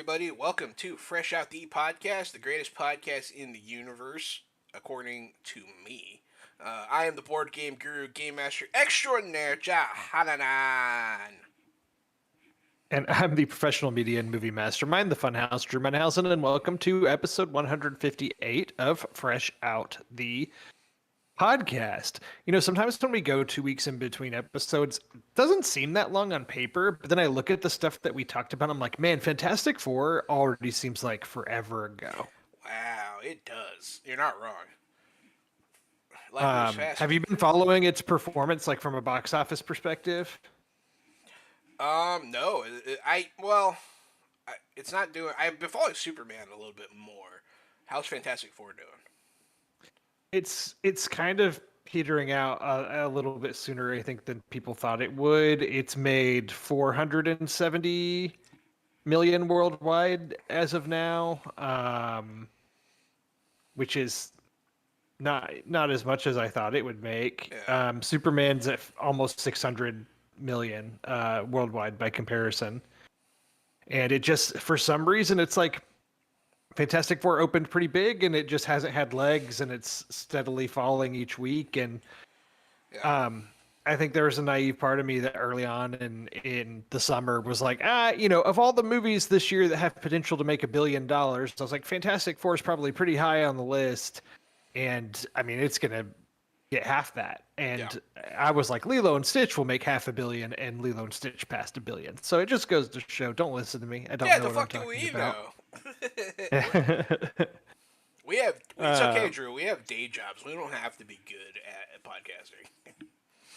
everybody. Welcome to Fresh Out the Podcast, the greatest podcast in the universe, according to me. I am the board game guru, game master extraordinaire, Jahananan. And I'm the professional media and movie mastermind, the Funhouse, Drew Menhausen, and welcome to episode 158 of Fresh Out the Podcast. Sometimes when we go 2 weeks in between episodes, it doesn't seem that long on paper, but then I look at the stuff that we talked about, I'm like, man, Fantastic Four already seems like forever ago. Wow, it does. You're not wrong. Life moves fast. Have you been following its performance, like from a box office perspective? No. It's not doing. I've been following Superman a little bit more. How's Fantastic Four doing? It's kind of petering out a little bit sooner, I think, than people thought it would. It's made 470 million worldwide as of now, which is not as much as I thought it would make. Yeah. Superman's at almost 600 million worldwide by comparison, and it just, for some reason, it's like Fantastic Four opened pretty big, and it just hasn't had legs, and it's steadily falling each week. And Yeah. I think there was a naive part of me that early on in the summer was like, of all the movies this year that have potential to make $1 billion, I was like, Fantastic Four is probably pretty high on the list. And I mean, it's going to get half that. And I was like, Lilo and Stitch will make $500 million, and Lilo and Stitch passed $1 billion. So it just goes to show, don't listen to me. I don't know what I'm talking about. It's okay, Drew. We have day jobs. We don't have to be good at podcasting.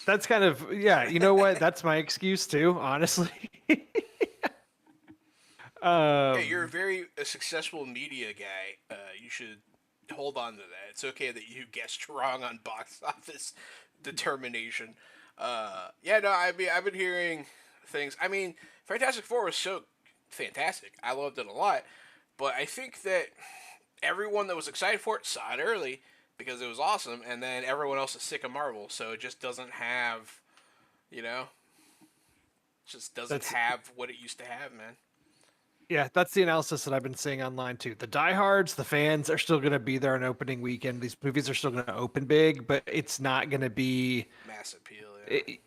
That's kind of, you know what? That's my excuse too, honestly. Hey, you're a successful media guy. You should hold on to that. It's okay that you guessed wrong on box office determination. I've been hearing things. I mean, Fantastic Four was so fantastic. I loved it a lot. But I think that everyone that was excited for it saw it early because it was awesome, and then everyone else is sick of Marvel, so it just doesn't have, have what it used to have, man. Yeah, that's the analysis that I've been seeing online too. The diehards, the fans are still going to be there on opening weekend. These movies are still going to open big, but it's not going to be mass appeal.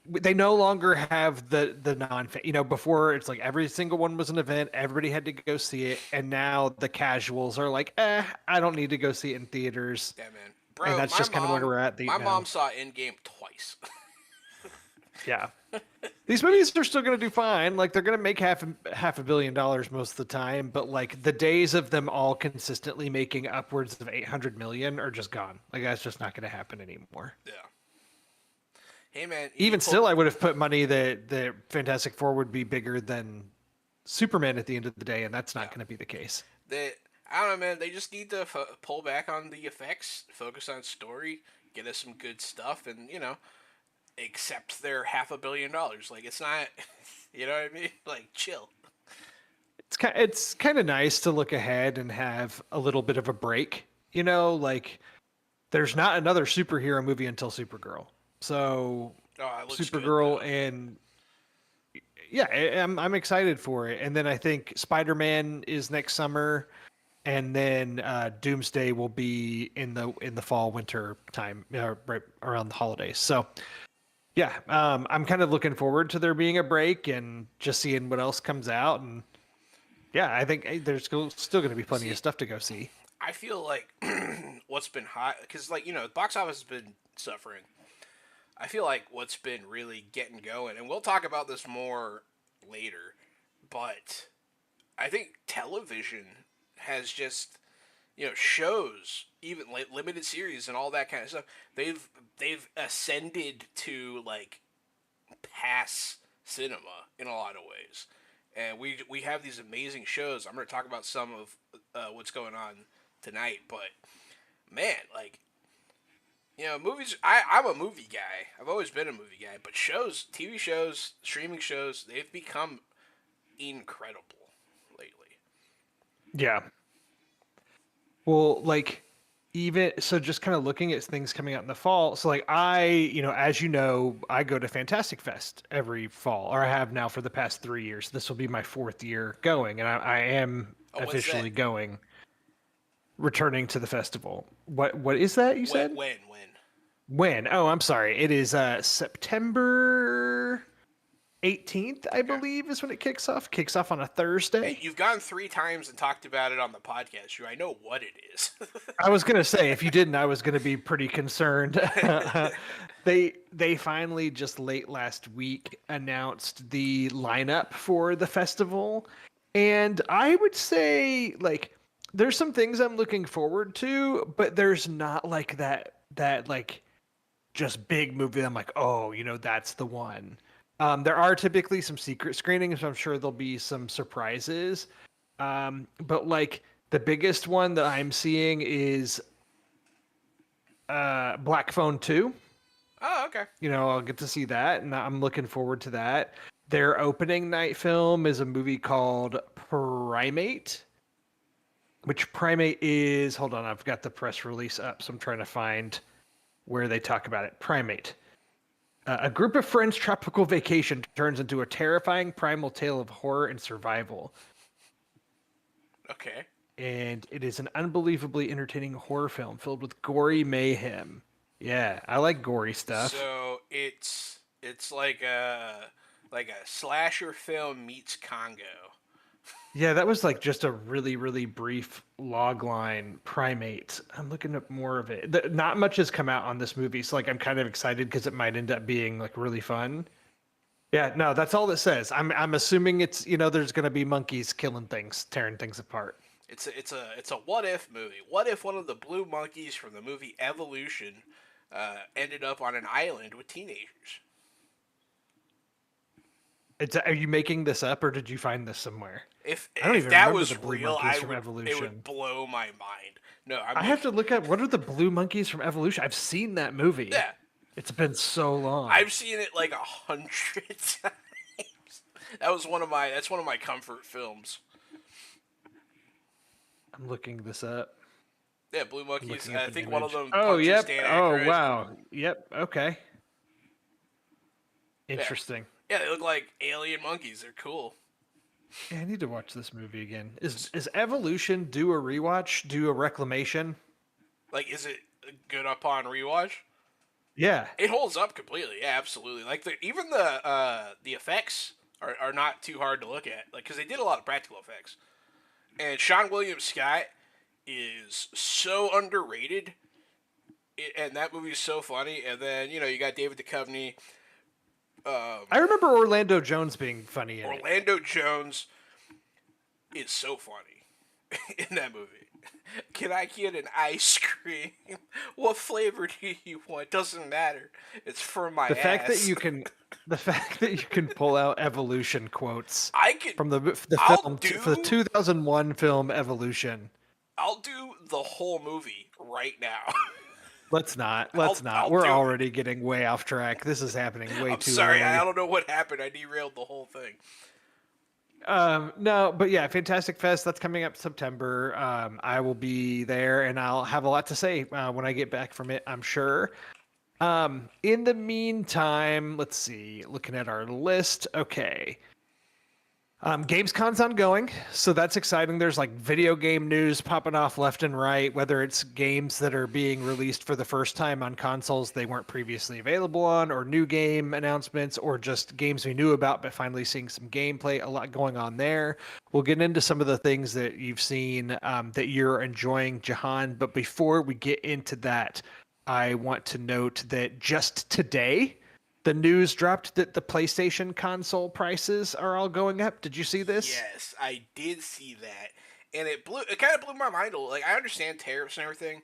They no longer have the non-fan. Before it's like every single one was an event. Everybody had to go see it, and now the casuals are like, I don't need to go see it in theaters. Yeah, man. Bro, and that's just kind of where we're at. My mom saw Endgame twice. Yeah. These movies are still going to do fine. Like, they're going to make $500 million most of the time, but like the days of them all consistently making upwards of 800 million are just gone. Like, that's just not going to happen anymore. Yeah. Hey, man. Even still, I would have put money that the Fantastic Four would be bigger than Superman at the end of the day, and that's not going to be the case. I don't know, man. They just need to pull back on the effects, focus on story, get us some good stuff, and, accept their $500 million. Like, it's not, you know what I mean? Like, chill. It's kind of nice to look ahead and have a little bit of a break. Like, there's not another superhero movie until Supergirl. So Supergirl good, and I'm excited for it. And then I think Spider-Man is next summer, and then Doomsday will be in the fall winter time, right around the holidays. So I'm kind of looking forward to there being a break and just seeing what else comes out. And I think there's still going to be plenty of stuff to go see. I feel like what's been hot, because the box office has been suffering. I feel like what's been really getting going, and we'll talk about this more later, but I think television has just, shows, even like limited series and all that kind of stuff. They've ascended to like pass cinema in a lot of ways, and we have these amazing shows. I'm going to talk about some of what's going on tonight, but man, like. Movies, I'm a movie guy. I've always been a movie guy. But shows, TV shows, streaming shows, they've become incredible lately. Yeah. Well, like, even so, just kind of looking at things coming out in the fall. So like as you know, I go to Fantastic Fest every fall, or I have now for the past 3 years. This will be my fourth year going, and I am Oh, when's that? officially going, returning to the festival. What is that you When? said? When? When? When? Oh, I'm sorry. It is September 18th, I Okay. believe, is when it kicks off. Kicks off on a Hey, Thursday. you've gone 3 times and talked about it on the podcast. Sure, I know what it is. I was gonna say if you didn't, I was gonna be pretty concerned. They finally just late last week announced the lineup for the festival, and I would say like there's some things I'm looking forward to, but there's not like that like just big movie that I'm like, oh, that's the one. There are typically some secret screenings, so I'm sure there'll be some surprises. But like the biggest one that I'm seeing is Black Phone 2. Oh, okay. I'll get to see that, and I'm looking forward to that. Their opening night film is a movie called Primate, which Primate is, hold on, I've got the press release up, so I'm trying to find where they talk about it. Primate. A group of friends' tropical vacation turns into a terrifying primal tale of horror and survival. Okay. And it is an unbelievably entertaining horror film filled with gory mayhem. Yeah, I like gory stuff. So it's like a slasher film meets Congo. Yeah, that was like just a really, really brief log line. Primate. I'm looking up more of it. Not much has come out on this movie, so like I'm kind of excited because it might end up being like really fun. Yeah, no, that's all it says. I'm assuming it's there's gonna be monkeys killing things, tearing things apart. It's a what if movie. What if one of the blue monkeys from the movie Evolution ended up on an island with teenagers? Are you making this up or did you find this somewhere? If I don't if even that remember the was blue real, monkeys I from would it would Evolution. blow my mind. No, I'm I have making to look at what are the blue monkeys from Evolution. I've seen that movie. yeah. It's been so long. I've seen it like 100 times. That's one of my comfort films. I'm looking this up. Yeah, Blue I'm Monkeys. looking I up an think one of image. them Oh, punches yep. Dan Oh, Aykroyd. wow. Yep. Okay. Yeah, Interesting. yeah, they look like alien monkeys. They're cool. Yeah, I need to watch this movie again. Is Evolution due a rewatch? Due a reclamation? Like, is it good upon rewatch? Yeah. It holds up completely. Yeah, absolutely. Like even the effects are not too hard to look at. Like because they did a lot of practical effects. And Sean William Scott is so underrated. And that movie is so funny. And then you got David Duchovny, I remember Orlando Jones being funny in it. Orlando Jones is so funny in that movie. Can I get an ice cream? What flavor do you want? Doesn't matter. It's for my The fact that ass. you can the fact that you can pull out Evolution quotes I could. from the I'll film for the do. 2001 film Evolution. I'll do the whole movie right now. Let's not. I'll Let's not. I'll We're do it. already getting way off track. This is happening way I'm too sorry. I early. don't know what happened. I derailed the whole thing. No, but yeah, Fantastic Fest, that's coming up September. I will be there and I'll have a lot to say when I get back from it, I'm sure. In the meantime, let's see, looking at our list. Okay. Gamescon's ongoing, so that's exciting. There's like video game news popping off left and right, whether it's games that are being released for the first time on consoles they weren't previously available on, or new game announcements, or just games we knew about but finally seeing some gameplay. A lot going on there. We'll get into some of the things that you've seen that you're enjoying, Jahan. But before we get into that, I want to note that just today, the news dropped that the PlayStation console prices are all going up. Did you see this? Yes, I did see that, and it kind of blew my mind a little. Like I understand tariffs and everything,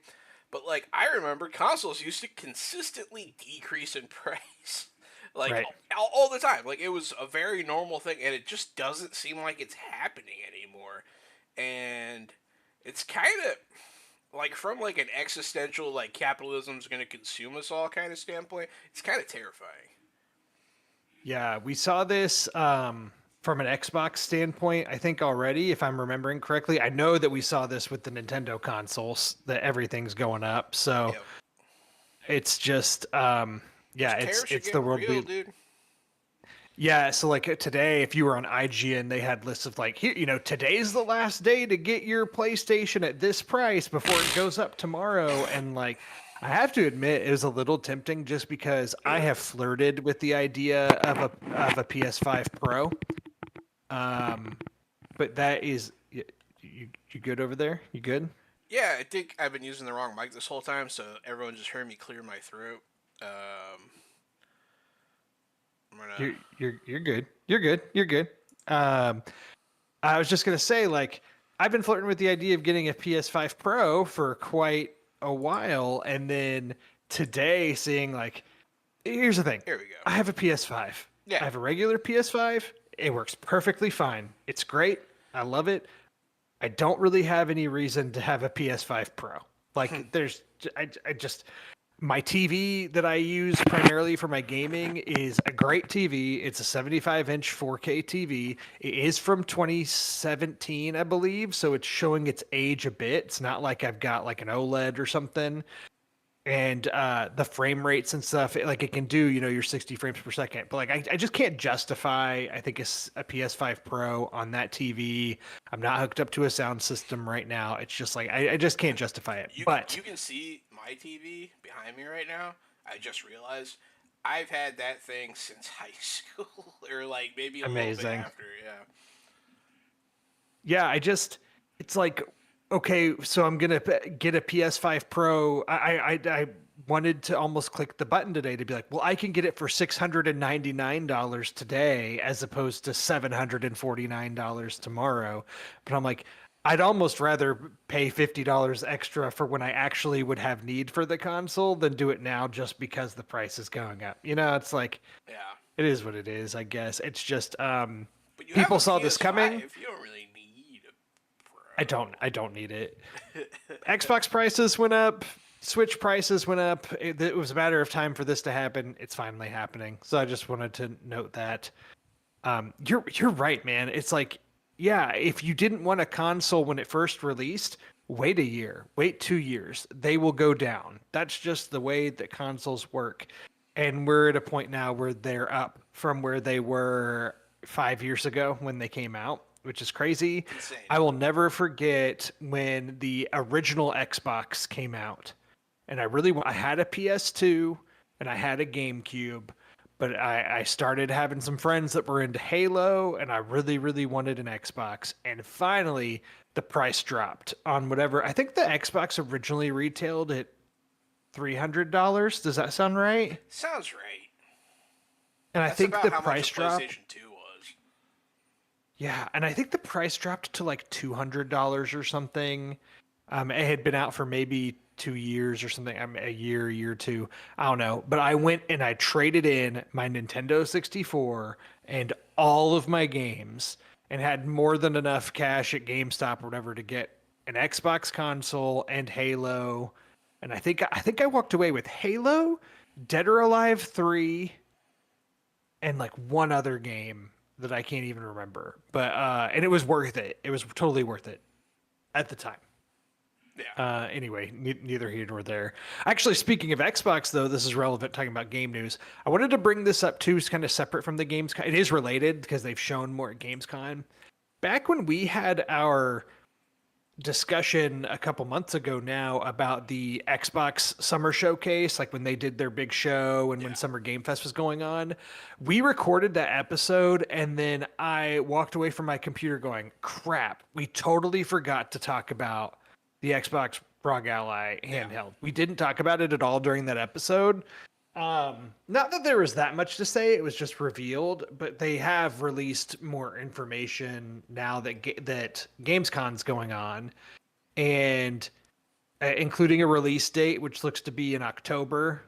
but like I remember consoles used to consistently decrease in price, like Right. all the time. Like it was a very normal thing, and it just doesn't seem like it's happening anymore. And it's kind of like from like an existential like capitalism's going to consume us all kind of standpoint. It's kind of terrifying. Yeah, we saw this. from an Xbox standpoint, I think already, if I'm remembering correctly. I know that we saw this with the Nintendo consoles, that everything's going up. So Yep. it's just, Those yeah, tariffs are it's the getting world real, we, dude. yeah. So like today, if you were on IGN, they had lists of like, here, today's the last day to get your PlayStation at this price before it goes up tomorrow. And like, I have to admit, it was a little tempting just because I have flirted with the idea of a PS5 Pro. Um, but that is you good over there? You good? Yeah, I think I've been using the wrong mic this whole time, so everyone just heard me clear my throat. I'm gonna. You're good. You're good. You're good. Um, I was just gonna say, like, I've been flirting with the idea of getting a PS5 Pro for quite a while, and then today seeing like, here's the thing. Here we go. I have a PS5. I Yeah. have a regular PS5. It works perfectly fine. It's great. I love it. I don't really have any reason to have a PS5 Pro. Like, I just, my TV that I use primarily for my gaming is a great TV. It's a 75-inch 4K TV. It is from 2017, I believe, so it's showing its age a bit. It's not like I've got like an OLED or something. And the frame rates and stuff, like it can do, your 60 frames per second. But like, I just can't justify, I think, a PS5 Pro on that TV. I'm not hooked up to a sound system right now. It's just like, I just can't justify it. But You can see my TV behind me right now. I just realized I've had that thing since high school, or like maybe a little bit amazing. after. Yeah. Yeah, it's like, okay, so I'm gonna get a PS5 Pro. I wanted to almost click the button today to be like, well, I can get it for $699 today as opposed to $749 tomorrow. But I'm like, I'd almost rather pay $50 extra for when I actually would have need for the console than do it now just because the price is going up. It's like, Yeah. it is what it is, I guess. It's just But you have people a saw this coming. PS5. You don't really need a I don't need it. Xbox prices went up, Switch prices went up. It was a matter of time for this to happen. It's finally happening. So I just wanted to note that. You're right, man. It's like, yeah, if you didn't want a console when it first released, wait a year, wait 2 years. They will go down. That's just the way that consoles work. And we're at a point now where they're up from where they were 5 years ago when they came out, which is crazy. Insane. I will never forget when the original Xbox came out. And I had a PS2 and I had a GameCube, but I started having some friends that were into Halo, and I really, really wanted an Xbox. And finally, the price dropped on whatever. I think the Xbox originally retailed at $300. Does that sound right? Sounds right. And I That's think about the how price much a dropped. PlayStation 2 was. Yeah, and I think the price dropped to like $200 or something. It had been out for maybe 2 years or something. A year or two. I don't know. But I went and I traded in my Nintendo 64 and all of my games and had more than enough cash at GameStop or whatever to get an Xbox console and Halo. And I think I walked away with Halo, Dead or Alive 3, and like one other game that I can't even remember. But and it was worth it. It was totally worth it at the time. Yeah. Anyway, neither here nor there. Actually, speaking of Xbox, though, this is relevant talking about game news. I wanted to bring this up too. It's kind of separate from the Gamescom. It is related because they've shown more at Gamescom. Back when we had our discussion a couple months ago now about the Xbox Summer Showcase, like when they did their big show and when Summer Game Fest was going on, we recorded that episode and then I walked away from my computer going, crap, we totally forgot to talk about the Xbox ROG Ally handheld. We didn't talk about it at all during that episode. Not that there was that much to say, it was just revealed, but they have released more information now that that Gamescon's going on, and including a release date, which looks to be in October.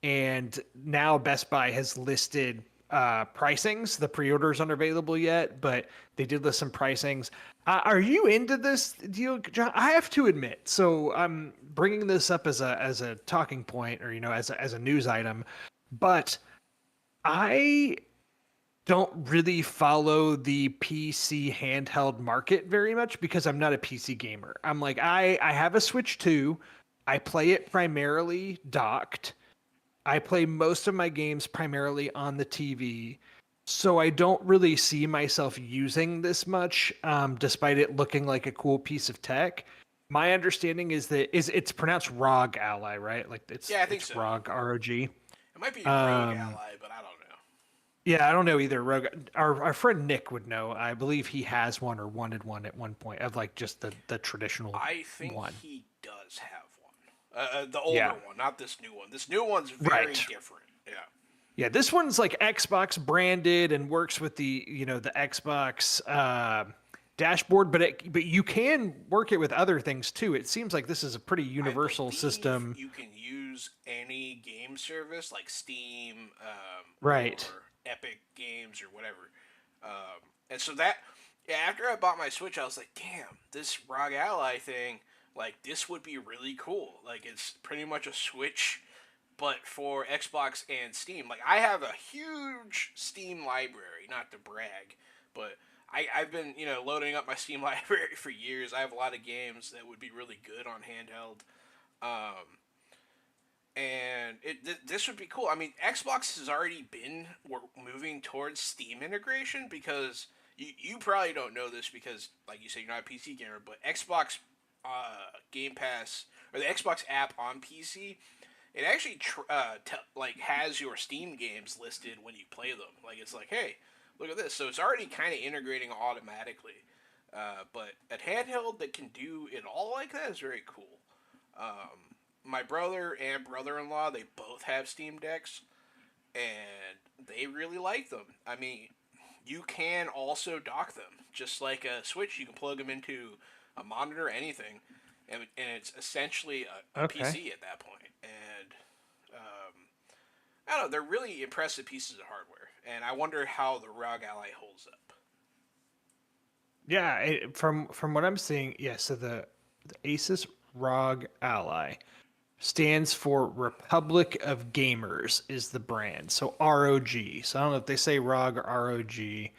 And now Best Buy has listed pricings. The pre-orders aren't available yet, but they did list some pricings. Are you into this deal, John? I have to admit. So I'm bringing this up as a talking point, or as a news item, but I don't really follow the PC handheld market very much because I'm not a PC gamer. I'm like I have a Switch 2. I play it primarily docked. I play most of my games primarily on the TV. So I don't really see myself using this much, despite it looking like a cool piece of tech. My understanding is that it's pronounced ROG Ally, right? Like Yeah, I think it's so. ROG ROG. It might be Rogue Um, Ally, but I don't know. yeah, I don't know either. ROG. Our friend Nick would know. I believe he has one or wanted one at one point of like just the traditional I think one. he does have one. The older Yeah, one, not this new one. This new one's very right. different. Yeah. Yeah, this one's like Xbox branded and works with the the Xbox dashboard, but you can work it with other things too. It seems like this is a pretty I universal believe system. you can use any game service like Steam Right. or Epic Games or whatever. And so that, yeah, after I bought my Switch, I was like, damn, this ROG Ally thing, like, this would be really cool. Like, it's pretty much a Switch, but for Xbox and Steam. Like, I have a huge Steam library, not to brag, but I've been, loading up my Steam library for years. I have a lot of games that would be really good on handheld. Um, and this would be cool. I mean, Xbox has already been moving towards Steam integration because you probably don't know this because, like you said, you're not a PC gamer, but Xbox Game Pass or the Xbox app on PC, it actually has your Steam games listed when you play them. Like it's like, hey, look at this. So it's already kind of integrating automatically. But a handheld that can do it all like that is very cool. My brother and brother-in-law, they both have Steam Decks, and they really like them. I mean, you can also dock them, just like a Switch. You can plug them into a monitor, anything, and it's essentially a Okay. PC at that point. And I don't know, they're really impressive pieces of hardware, and I wonder how the ROG Ally holds up. Yeah, from what I'm seeing, yeah. So the Asus ROG Ally stands for Republic of Gamers is the brand. So ROG. So I don't know if they say ROG or ROG.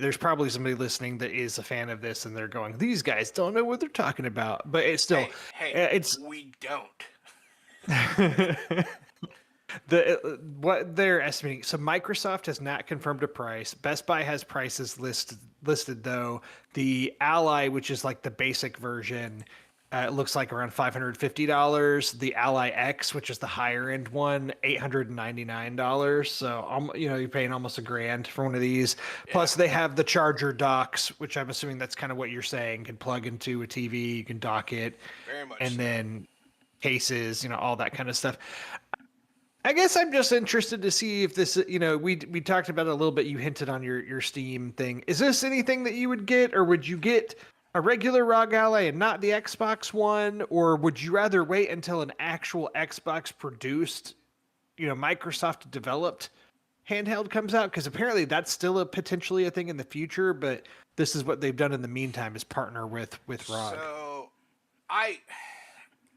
There's probably somebody listening that is a fan of this and they're going, these guys don't know what they're talking about. But it's still, Hey, it's we don't. what they're estimating. So Microsoft has not confirmed a price. Best Buy has prices listed though. The Ally, which is like the basic version, it looks like around $550. The Ally X, which is the higher end one, $899. So you're paying almost a grand for one of these. Yeah, Plus they have the charger docks, which I'm assuming that's kind of what you're saying. Can plug into a TV, you can dock it, very much and so. then cases, all that kind of stuff. I guess I'm just interested to see if this, we talked about it a little bit. You hinted on your Steam thing. Is this anything that you would get, or would you get a regular ROG Ally and not the Xbox one, or would you rather wait until an actual Xbox produced, Microsoft developed handheld comes out? Because apparently that's still potentially a thing in the future, but this is what they've done in the meantime is partner with ROG. So, I,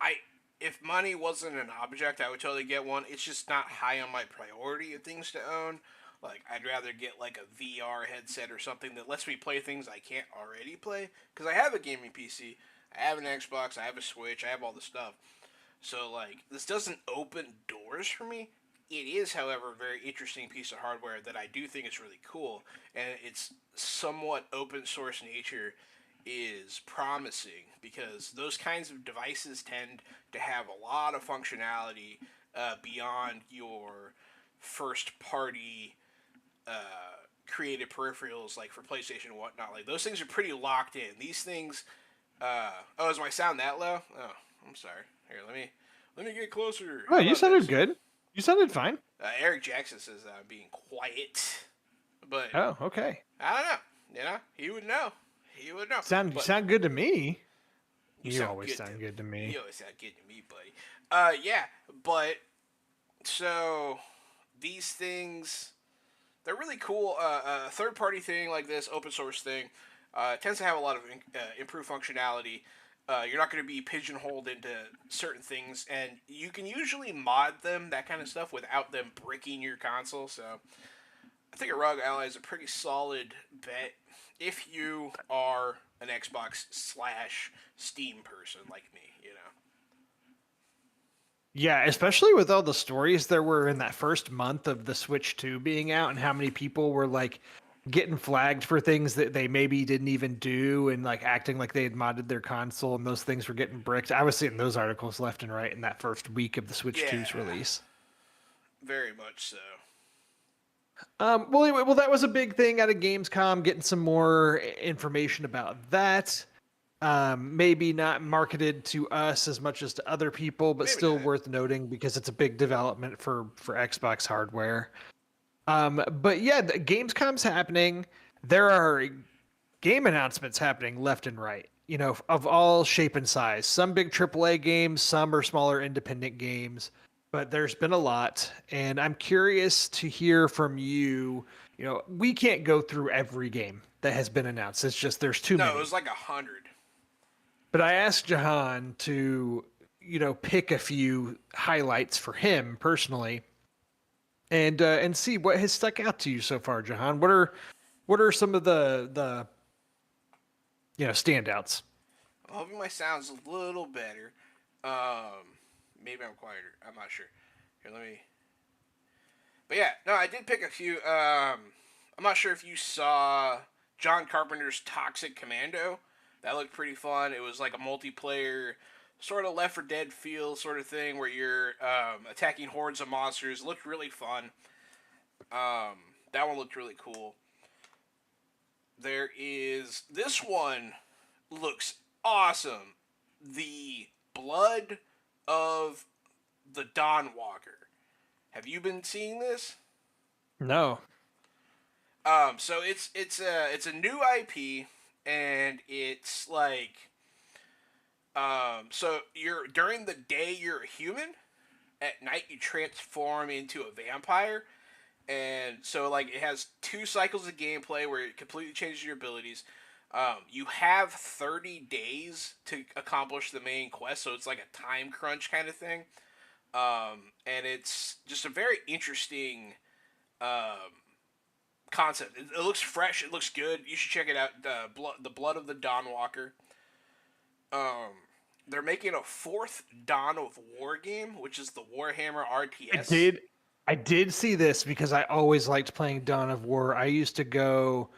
I, if money wasn't an object, I would totally get one. It's just not high on my priority of things to own. Like, I'd rather get like a VR headset or something that lets me play things I can't already play. Because I have a gaming PC, I have an Xbox, I have a Switch, I have all the stuff. So, like, this doesn't open doors for me. It is, however, a very interesting piece of hardware that I do think is really cool, and its somewhat open source nature is promising because those kinds of devices tend to have a lot of functionality beyond your first party created peripherals like for PlayStation and whatnot. Like those things are pretty locked in. These things. Oh, is my sound that low? Oh, I'm sorry. Here, let me get closer. Oh, How you about sounded this? good. You sounded fine. Eric Jackson says that I'm being quiet, but Oh, okay. I don't know. He would know. He would know. You But sound good to me. you You sound always good to sound good to me. me. You always sound good to me, buddy. Yeah, but so these things, they're really cool. A third party thing like this, open source thing, tends to have a lot of improved functionality. You're not going to be pigeonholed into certain things, and you can usually mod them, that kind of stuff, without them bricking your console. So I think a ROG Ally is a pretty solid bet if you are an Xbox slash Steam person like me. Yeah, especially with all the stories there were in that first month of the Switch 2 being out and how many people were like getting flagged for things that they maybe didn't even do and like acting like they had modded their console and those things were getting bricked. I was seeing those articles left and right in that first week of the Switch Yeah, 2's release. very much so. Well, anyway, well, that was a big thing out of Gamescom, getting some more information about that. Maybe not marketed to us as much as to other people, but Maybe still not. worth noting because it's a big development for Xbox hardware. But yeah, the Gamescom's happening. There are game announcements happening left and right. You know, of all shape and size. Some big AAA games, some are smaller independent games, but there's been a lot. And I'm curious to hear from you. You know, we can't go through every game that has been announced. It's just there's too No, it many. was like 100. But I asked Jahan to, you know, pick a few highlights for him personally, and see what has stuck out to you so far, Jahan. What are some of the standouts? I'm hoping my sound's a little better. Maybe I'm quieter. I'm not sure. Here, let me. But yeah, no, I did pick a few. I'm not sure if you saw John Carpenter's Toxic Commando. That looked pretty fun. It was like a multiplayer, sort of Left 4 Dead feel sort of thing where you're attacking hordes of monsters. It looked really fun. That one looked really cool. There is this one looks awesome. The Blood of the Dawn Walker. Have you been seeing this? No. So it's a new IP, and it's like so you're during the day you're a human, at night you transform into a vampire, and so like it has two cycles of gameplay where it completely changes your abilities. You have 30 days to accomplish the main quest, so it's like a time crunch kind of thing. And it's just a very interesting concept. It looks fresh. It looks good. You should check it out. The Blood of the Dawn Walker. Um, they're making a fourth Dawn of War game, which is the Warhammer I RTS. did I did see this because I always liked playing Dawn of War. I used to go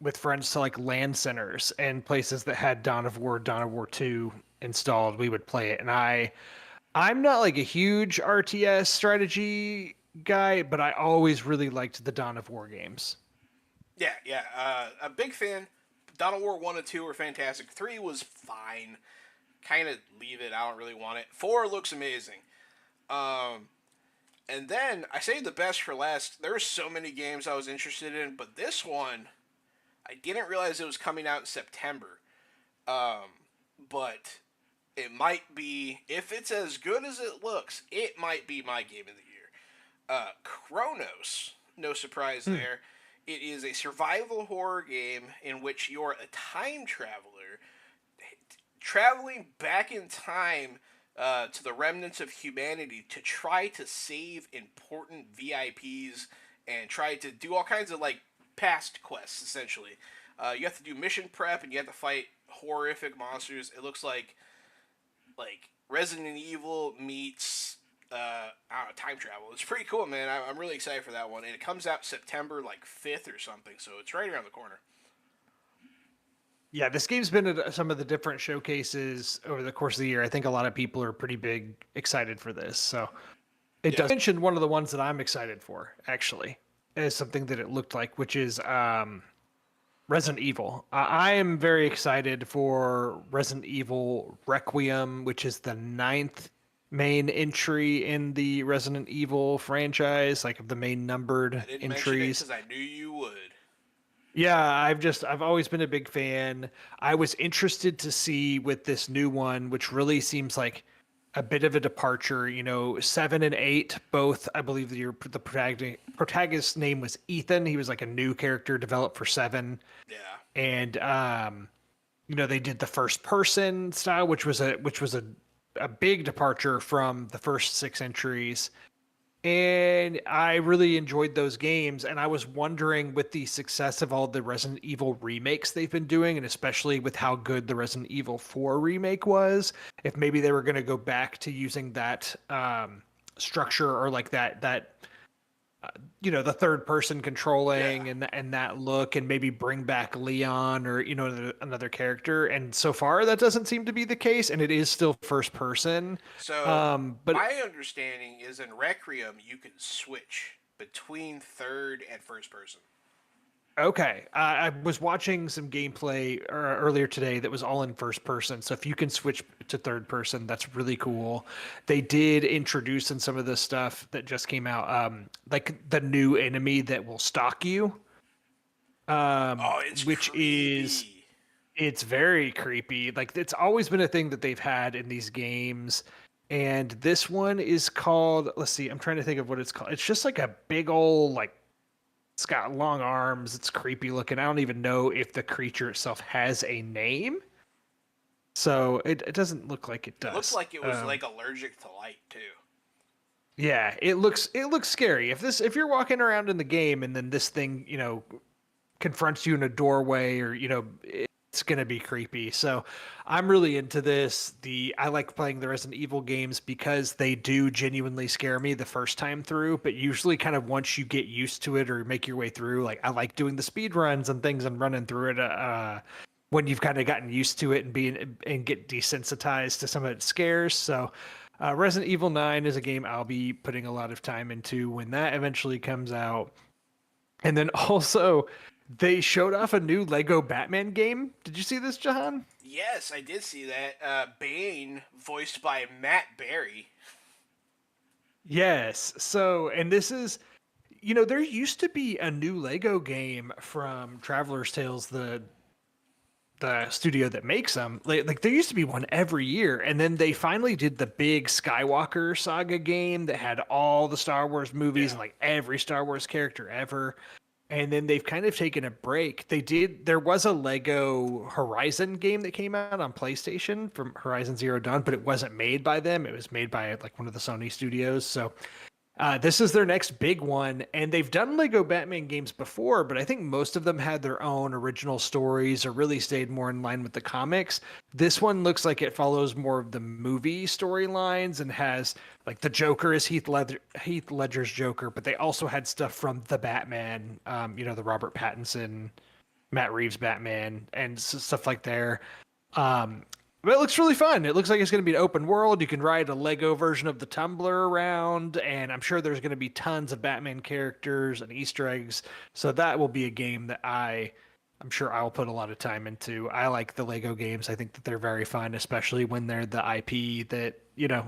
with friends to like LAN centers and places that had Dawn of War 2 installed. We would play it, and I'm not like a huge RTS strategy guy, but I always really liked the Dawn of War games. Yeah, yeah. A big fan. Dawn of War 1 and 2 were fantastic. 3 was fine. Kind of leave it. I don't really want it. 4 looks amazing. Um, and then I saved the best for last. There were so many games I was interested in, but this one I didn't realize it was coming out in September. Um, but it might be, if it's as good as it looks, it might be my game of the year. Chronos, no surprise Hmm. there. It is a survival horror game in which you're a time traveler traveling back in time to the remnants of humanity to try to save important VIPs and try to do all kinds of like past quests essentially. You have to do mission prep and you have to fight horrific monsters. It looks like Resident Evil meets I don't know, time travel. It's pretty cool, man. I'm really excited for that one, and it comes out September like 5th or something, so it's right around the corner. Yeah, this game's been at some of the different showcases over the course of the year. I think a lot of people are pretty big excited for this. So it Yeah. does mention one of the ones that I'm excited for, actually, is something that it looked like, which is Resident Evil. I am very excited for Resident Evil Requiem, which is the ninth main entry in the Resident Evil franchise, like of the main I numbered didn't mention it entries. because I knew you would. Yeah, I've always been a big fan. I was interested to see with this new one, which really seems like a bit of a departure. You know, 7 and 8, both I believe the protagonist's name was Ethan. He was like a new character developed for 7, Yeah. and they did the first person style, which was a big departure from the first 6 entries. and I really enjoyed those games. And I was wondering, with the success of all the Resident Evil remakes they've been doing, and especially with how good the Resident Evil 4 remake was, if maybe they were going to go back to using that structure, or like that the third person Yeah. controlling and that look, and maybe bring back Leon, or another character. And so far that doesn't seem to be the case, and it is still first person. So But my understanding is in Requiem you can switch between third and first person. okay, I was watching some gameplay earlier today that was all in first person. So if you can switch to third person, that's really cool. They did introduce in some of the stuff that just came out, like the new enemy that will stalk you, Oh, it's which is creepy. it's very creepy. Like, it's always been a thing that they've had in these games. And this one is called, let's see, I'm trying to think of what it's called. It's just like a big old, like, it's got long arms. It's creepy looking. I don't even know if the creature itself has a name. So it doesn't look like it It looked does. like it was like allergic to light too. Yeah, it looks scary. If you're walking around in the game and then this thing, confronts you in a doorway, or it's gonna be creepy. So I'm really into this. I like playing the Resident Evil games because they do genuinely scare me the first time through, but usually kind of once you get used to it or make your way through, like I like doing the speed runs and things and running through it, when you've kind of gotten used to it and get desensitized to some of its scares. So Resident Evil 9 is a game I'll be putting a lot of time into when that eventually comes out. And then also, they showed off a new Lego Batman game. Did you see this, Jahan? Yes, I did see that. Bane, voiced by Matt Berry. Yes. So, and this is, there used to be a new Lego game from Traveler's Tales, the studio that makes them. Like there used to be one every year, and then they finally did the big Skywalker saga game that had all the Star Wars movies Yeah. and like every Star Wars character ever. And then they've kind of taken a break. There was a Lego Horizon game that came out on PlayStation from Horizon Zero Dawn, but it wasn't made by them. It was made by like one of the Sony studios. So this is their next big one, and they've done Lego Batman games before, but I think most of them had their own original stories or really stayed more in line with the comics. This one looks like it follows more of the movie storylines and has like the Joker is Heath Ledger's Joker, but they also had stuff from the Batman, the Robert Pattinson, Matt Reeves Batman, and stuff like there. Um, but it looks really fun. It looks like it's going to be an open world. You can ride a Lego version of the Tumbler around, and I'm sure there's going to be tons of Batman characters and Easter eggs. So that will be a game that I'm sure I'll put a lot of time into. I like the Lego games. I think that they're very fun, especially when they're the IP that,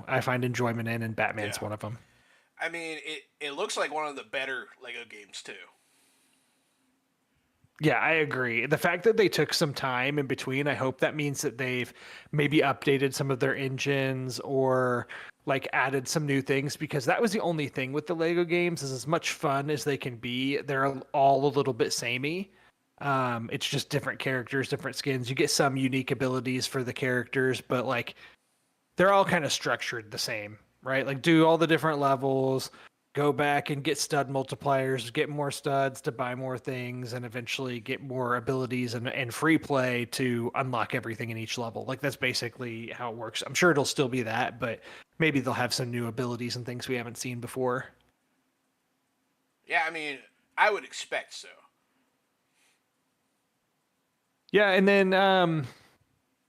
I find enjoyment in, and Batman's Yeah. one of them. I mean, it looks like one of the better Lego games too. Yeah, I agree. The fact that they took some time in between, I hope that means that they've maybe updated some of their engines, or like added some new things, because that was the only thing with the Lego games, is as much fun as they can be, they're all a little bit samey. It's just different characters, different skins. You get some unique abilities for the characters, but like they're all kind of structured the same, right? Like do all the different levels, go back and get stud multipliers, get more studs to buy more things, and eventually get more abilities and free play to unlock everything in each level. Like that's basically how it works. I'm sure it'll still be that, but maybe they'll have some new abilities and things we haven't seen before. Yeah, I mean, I would expect so. Yeah, and then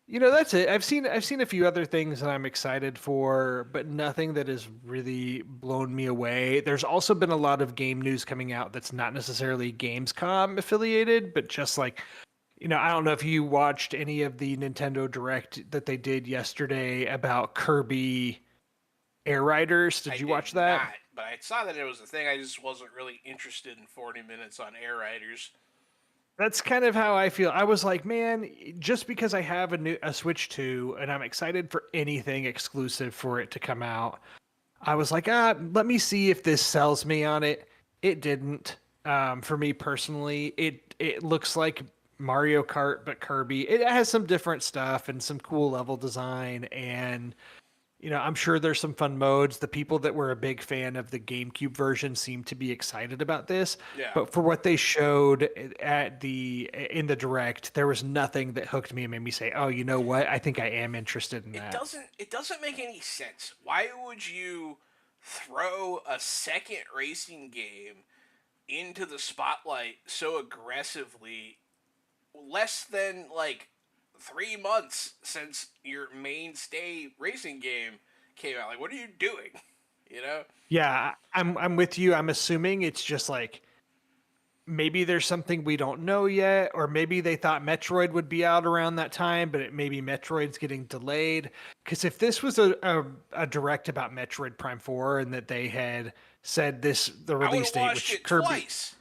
that's it. I've seen a few other things that I'm excited for, but nothing that has really blown me away. There's also been a lot of game news coming out that's not necessarily Gamescom affiliated, but just like, I don't know if you watched any of the Nintendo Direct that they did yesterday about Kirby Air Riders. I Did you did watch that? not, but I saw that it was a thing. I just wasn't really interested in 40 minutes on Air Riders. That's kind of how I feel. I was like, man, just because I have a Switch 2 and I'm excited for anything exclusive for it to come out, I was like, let me see if this sells me on it. It didn't. For me personally, it looks like Mario Kart but Kirby. It has some different stuff and some cool level design, and I'm sure there's some fun modes. The people that were a big fan of the GameCube version seem to be excited about this, Yeah. but for what they showed at the in the direct, there was nothing that hooked me and made me say, "Oh, you know what? I think I am interested in It that." doesn't make any sense. Why would you throw a second racing game into the spotlight so aggressively less than like 3 months since your mainstay racing game came out? Like, what are you doing? You know? Yeah, I'm with you. I'm assuming it's just like maybe there's something we don't know yet, or maybe they thought Metroid would be out around that time, but maybe Metroid's getting delayed. Because if this was a direct about Metroid Prime 4 and that they had said the I would release have date, watched which it twice.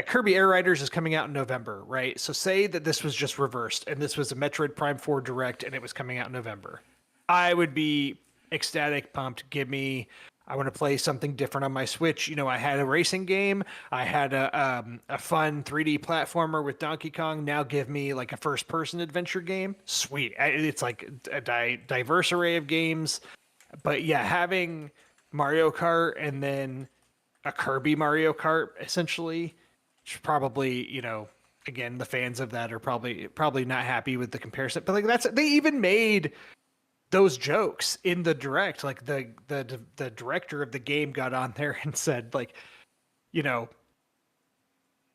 Kirby Air Riders is coming out in November, right? So say that this was just reversed and this was a Metroid Prime 4 direct and it was coming out in November. I would be ecstatic, pumped. I want to play something different on my Switch. I had a racing game. I had a fun 3D platformer with Donkey Kong. Now give me like a first person adventure game. Sweet. It's like a diverse array of games. But yeah, having Mario Kart and then a Kirby Mario Kart essentially, probably, again, the fans of that are probably not happy with the comparison. But like they even made those jokes in the direct. Like the director of the game got on there and said, like, you know,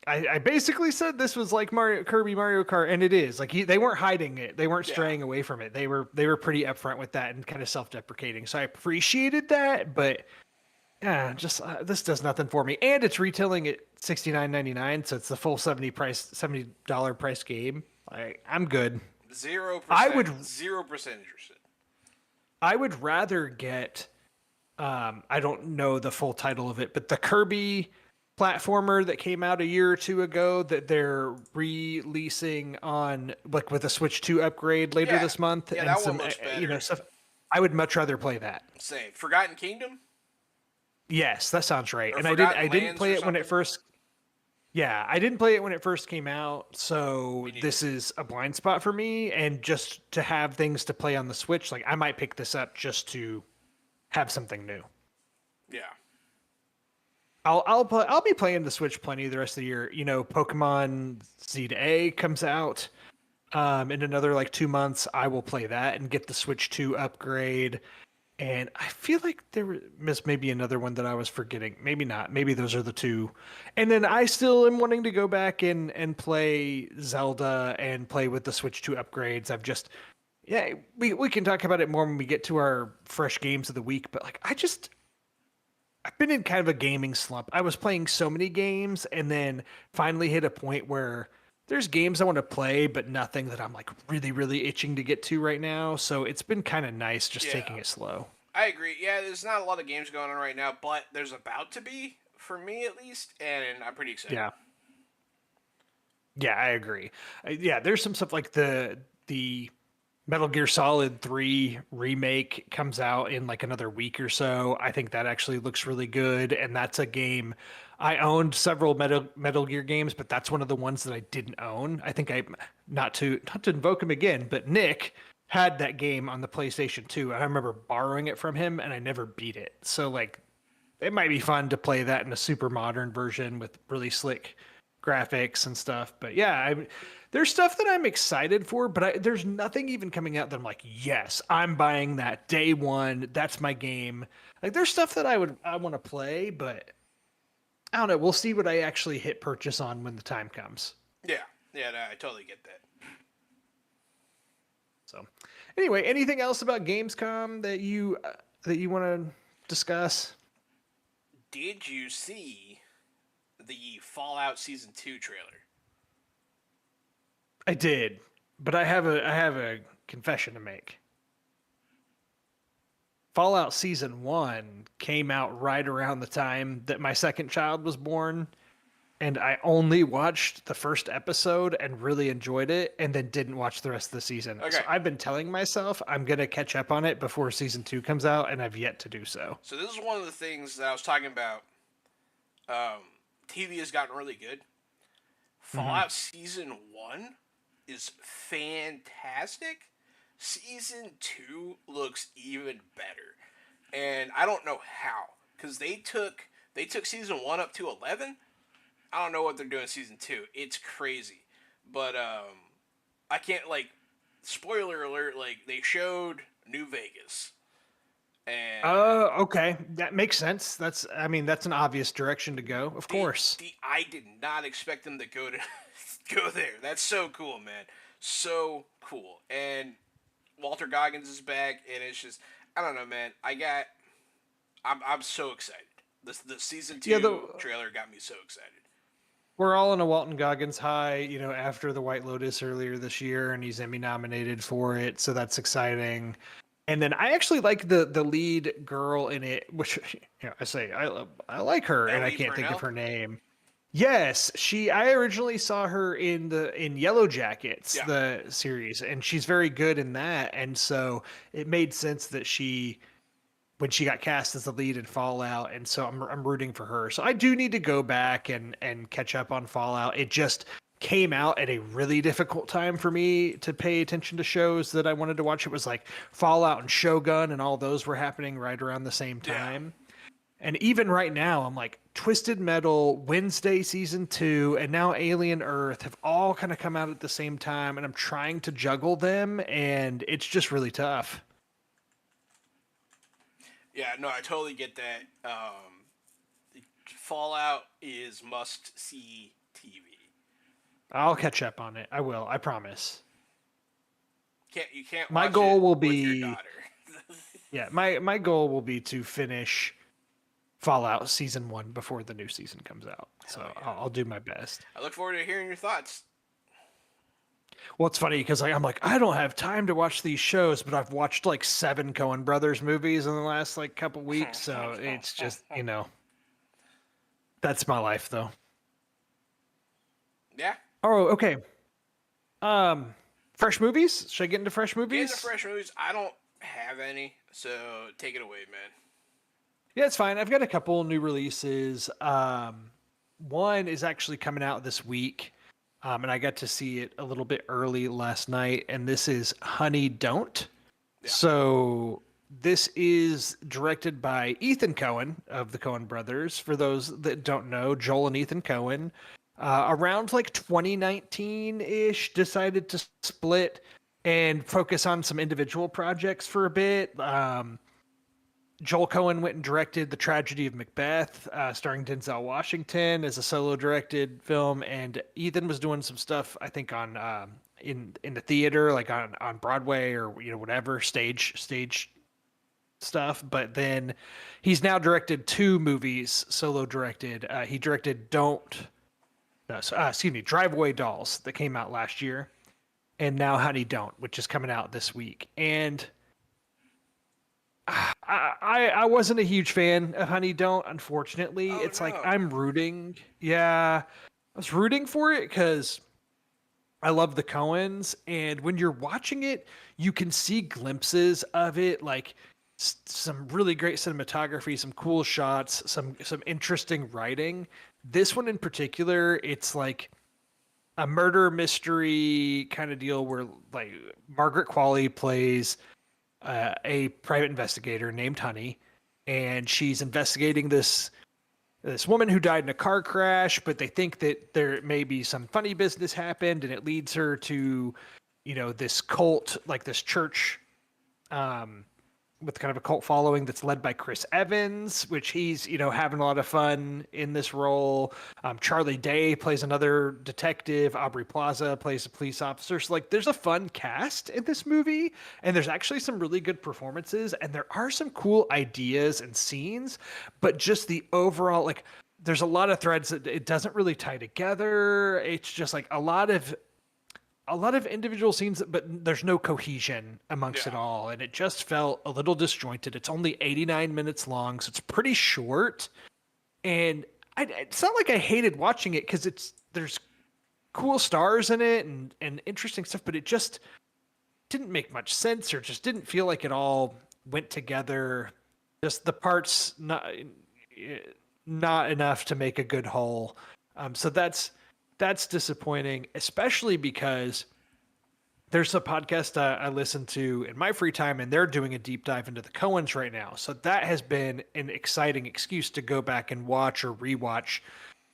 I basically said this was like Kirby Mario Kart, and it is. Like they weren't hiding it, they weren't Yeah. straying away from it. They were pretty upfront with that and kind of self-deprecating. So I appreciated that, but yeah, just this does nothing for me. And it's retailing at $69.99, so it's the full $70 price game. I'm good. Zero I would percent, 0% interested. I would rather get I don't know the full title of it, but the Kirby platformer that came out a year or two ago that they're releasing on like with a Switch 2 upgrade later Yeah, this month yeah, and that one some looks better. stuff. I would much rather play that. Same. Forgotten Kingdom Yes, that sounds right. or And I Forgotten didn't Lands play or it when it something. first yeah, I didn't play it when it first came out, so Me neither. this is a blind spot for me and just to have things to play on the Switch, like I might pick this up just to have something new. Yeah. I'll be playing the Switch plenty the rest of the year. Pokemon Z to A comes out in another like 2 months. I will play that and get the Switch 2 upgrade. And I feel like was maybe another one that I was forgetting. Maybe not. Maybe those are the two. And then I still am wanting to go back and play Zelda and play with the Switch 2 upgrades. Yeah, we can talk about it more when we get to our fresh games of the week. But like I've been in kind of a gaming slump. I was playing so many games and then finally hit a point where there's games I want to play, but nothing that I'm like really, really itching to get to right now. So it's been kind of nice just Yeah. taking it slow. I agree. Yeah, there's not a lot of games going on right now, but there's about to be, for me at least, and I'm pretty excited. Yeah. Yeah, I agree. Yeah, there's some stuff like the Metal Gear Solid 3 remake comes out in like another week or so. I think that actually looks really good, and that's a game I owned several Metal Gear games, but that's one of the ones that I didn't own. I think I not to invoke him again, but Nick had that game on the PlayStation 2, and I remember borrowing it from him and I never beat it. So like it might be fun to play that in a super modern version with really slick graphics and stuff. But yeah, there's stuff that I'm excited for, but there's nothing even coming out that I'm like, yes, I'm buying that day one. That's my game. Like there's stuff that I want to play, but I don't know. We'll see what I actually hit purchase on when the time comes. Yeah. Yeah, no, I totally get that. So anyway, anything else about Gamescom that you want to discuss? Did you see the Fallout Season 2 trailer? I did, but I have a confession to make. Fallout Season 1 came out right around the time that my second child was born, and I only watched the first episode and really enjoyed it, and then didn't watch the rest of the season. Okay. So I've been telling myself I'm going to catch up on it before Season 2 comes out, and I've yet to do so. So this is one of the things that I was talking about. TV has gotten really good. Fallout Season 1 is fantastic, Season 2 looks even better. And I don't know how, because they took season 1 up to 11. I don't know what they're doing season 2. It's crazy. But I can't, like, spoiler alert, like, they showed New Vegas. And Okay, that makes sense. I mean, that's an obvious direction to go. Of course. I did not expect them to go to go there. That's so cool, man. So cool. And Walter Goggins is back, and it's just, I don't know, man. I'm so excited. The season Yeah, 2 trailer got me so excited. we're all in a Walton Goggins high, after the White Lotus earlier this year, and he's Emmy nominated for it, so that's exciting. And then I actually like the lead girl in it, which I like her, and I Ellie can't think of Burnell. her name. Yes, I originally saw her in Yellow Jackets, Yeah, the series, and she's very good in that, and so it made sense that when she got cast as the lead in Fallout, and so I'm rooting for her. So I do need to go back and catch up on Fallout. It just came out at a really difficult time for me to pay attention to shows that I wanted to watch. It was like Fallout and Shogun and all those were happening right around the same yeah. time. And even right now, I'm like Twisted Metal, Wednesday season 2, and now Alien Earth have all kind of come out at the same time, and I'm trying to juggle them, and it's just really tough. Yeah, no, I totally get that. Fallout is must see TV. I'll catch up on it. I will. I promise. You can't My watch it goal will with your be daughter. Yeah, my goal will be to finish Fallout season 1 before the new season comes out. So Hell yeah! I'll do my best. I look forward to hearing your thoughts. Well, it's funny because I'm like I don't have time to watch these shows, but I've watched like 7 Coen Brothers movies in the last like couple weeks, so it's just that's my life though. Yeah, Oh, okay. Um, fresh movies. Should I get into fresh get into movies? fresh movies. I don't have any, so take it away, man. Yeah, it's fine. I've got a couple new releases. One is actually coming out this week, and I got to see it a little bit early last night. And this is Honey Don't. Yeah. So this is directed by Ethan Cohen of the Coen Brothers. For those that don't know, Joel and Ethan Cohen, around like 2019 ish, decided to split and focus on some individual projects for a bit. Joel Cohen went and directed The Tragedy of Macbeth, starring Denzel Washington as a solo directed film, and Ethan was doing some stuff I think on in the theater, like on Broadway or whatever stage stuff. But then he's now directed 2 movies, solo directed. He directed Drive Away Dolls that came out last year, and now Honey Don't, which is coming out this week, and I wasn't a huge fan of Honey Don't, unfortunately. Oh It's like no. I'm rooting. Yeah, I was rooting for it because I love the Coens, and when you're watching it, you can see glimpses of it, like some really great cinematography, some cool shots, some interesting writing. This one in particular, it's like a murder mystery kind of deal where like Margaret Qualley plays a private investigator named Honey, and she's investigating this woman who died in a car crash, but they think that there may be some funny business happened, and it leads her to, this cult, like this church, um, with kind of a cult following that's led by Chris Evans, which he's having a lot of fun in this role. Charlie Day plays another detective. Aubrey Plaza plays a police officer. So like, there's a fun cast in this movie, and there's actually some really good performances, and there are some cool ideas and scenes, but just the overall like. There's a lot of threads that it doesn't really tie together. It's just like a lot of individual scenes, but there's no cohesion amongst it Yeah. all, and it just felt a little disjointed. It's only 89 minutes long, so it's pretty short, and it's not like I hated watching it because there's cool stars in it and interesting stuff, but it just didn't make much sense or just didn't feel like it all went together. Just the parts not enough to make a good whole. So that's disappointing, especially because there's a podcast I listen to in my free time, and they're doing a deep dive into the Coens right now. So that has been an exciting excuse to go back and watch or rewatch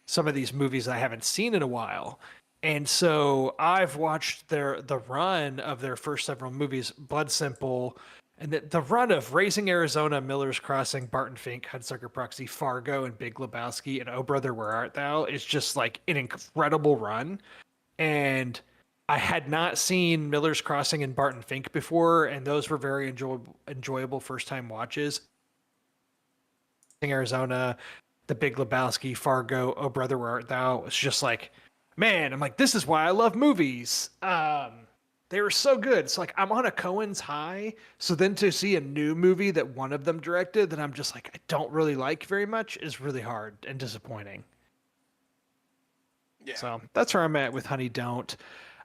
some of these movies I haven't seen in a while. And so I've watched the run of their first several movies, Blood Simple, and the run of Raising Arizona, Miller's Crossing, Barton Fink, Hudsucker Proxy, Fargo, and Big Lebowski, and Oh Brother, Where Art Thou? Is just like an incredible run. And I had not seen Miller's Crossing and Barton Fink before, and those were very enjoyable first time watches. Arizona, The Big Lebowski, Fargo, Oh Brother, Where Art Thou? It's just like, man, I'm like, this is why I love movies. They were so good. So like, I'm on a Coen's high. So then to see a new movie that one of them directed that I'm just like, I don't really like very much is really hard and disappointing. Yeah. So that's where I'm at with Honey Don't.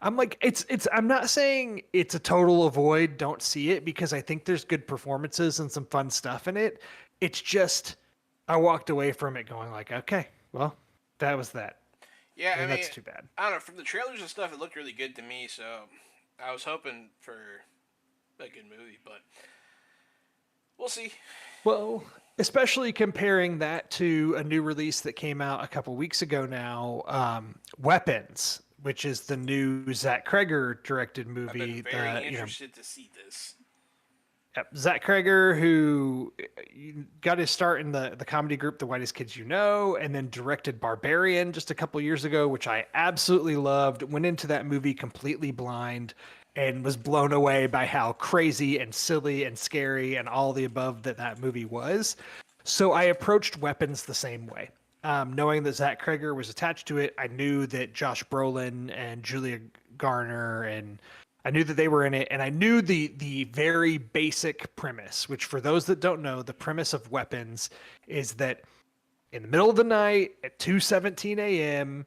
I'm like, I'm not saying it's a total avoid, don't see it, because I think there's good performances and some fun stuff in it. It's just, I walked away from it going like, okay, well, that was that. Yeah, and that's too bad. I don't know. From the trailers and stuff, it looked really good to me, so I was hoping for a good movie, but we'll see. Well, especially comparing that to a new release that came out a couple weeks ago now, Weapons, which is the new Zach Kreger directed movie. I've been very interested to see this. Yep. Zach Kreger, who got his start in the comedy group The Whitest Kids You Know, and then directed Barbarian just a couple years ago, which I absolutely loved. Went into that movie completely blind and was blown away by how crazy and silly and scary and all the above that movie was. So I approached Weapons the same way. Knowing that Zach Kreger was attached to it, I knew that Josh Brolin and Julia Garner, and I knew that they were in it, and I knew the very basic premise, which for those that don't know, the premise of Weapons is that in the middle of the night at 2:17 a.m.,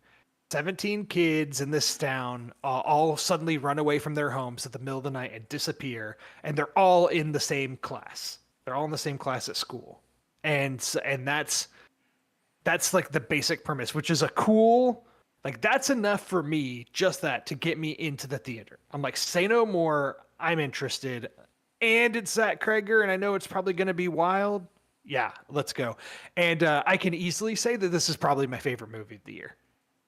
17 kids in this town all suddenly run away from their homes at the middle of the night and disappear, and they're all in the same class. They're all in the same class at school. And that's like the basic premise, which is a cool, like that's enough for me, just that, to get me into the theater. I'm like, say no more, I'm interested. And it's Zach Kreger, and I know it's probably going to be wild. Yeah, let's go. And I can easily say that this is probably my favorite movie of the year.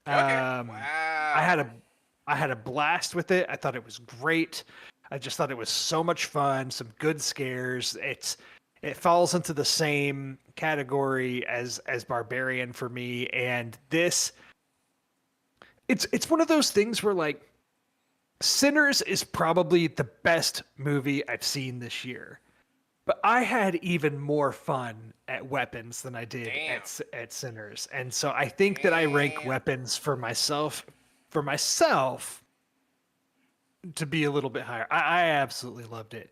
Okay. Wow. I had a blast with it. I thought it was great. I just thought it was so much fun, some good scares. It falls into the same category as Barbarian for me, and this it's one of those things where like Sinners is probably the best movie I've seen this year. But I had even more fun at Weapons than I did at Sinners. And so I think that I rank Weapons for myself to be a little bit higher. I absolutely loved it.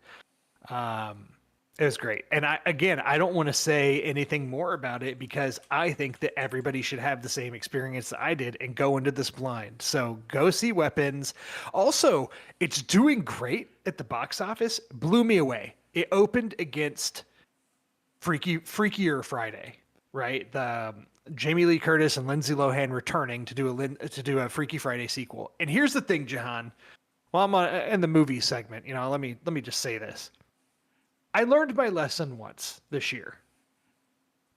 It was great. And I don't want to say anything more about it because I think that everybody should have the same experience that I did and go into this blind. So go see Weapons. Also, it's doing great at the box office. Blew me away. It opened against Freakier Friday, right? The Jamie Lee Curtis and Lindsay Lohan returning to do a Freaky Friday sequel. And here's the thing, Jahan. While I'm in the movie segment, let me just say this. I learned my lesson once this year.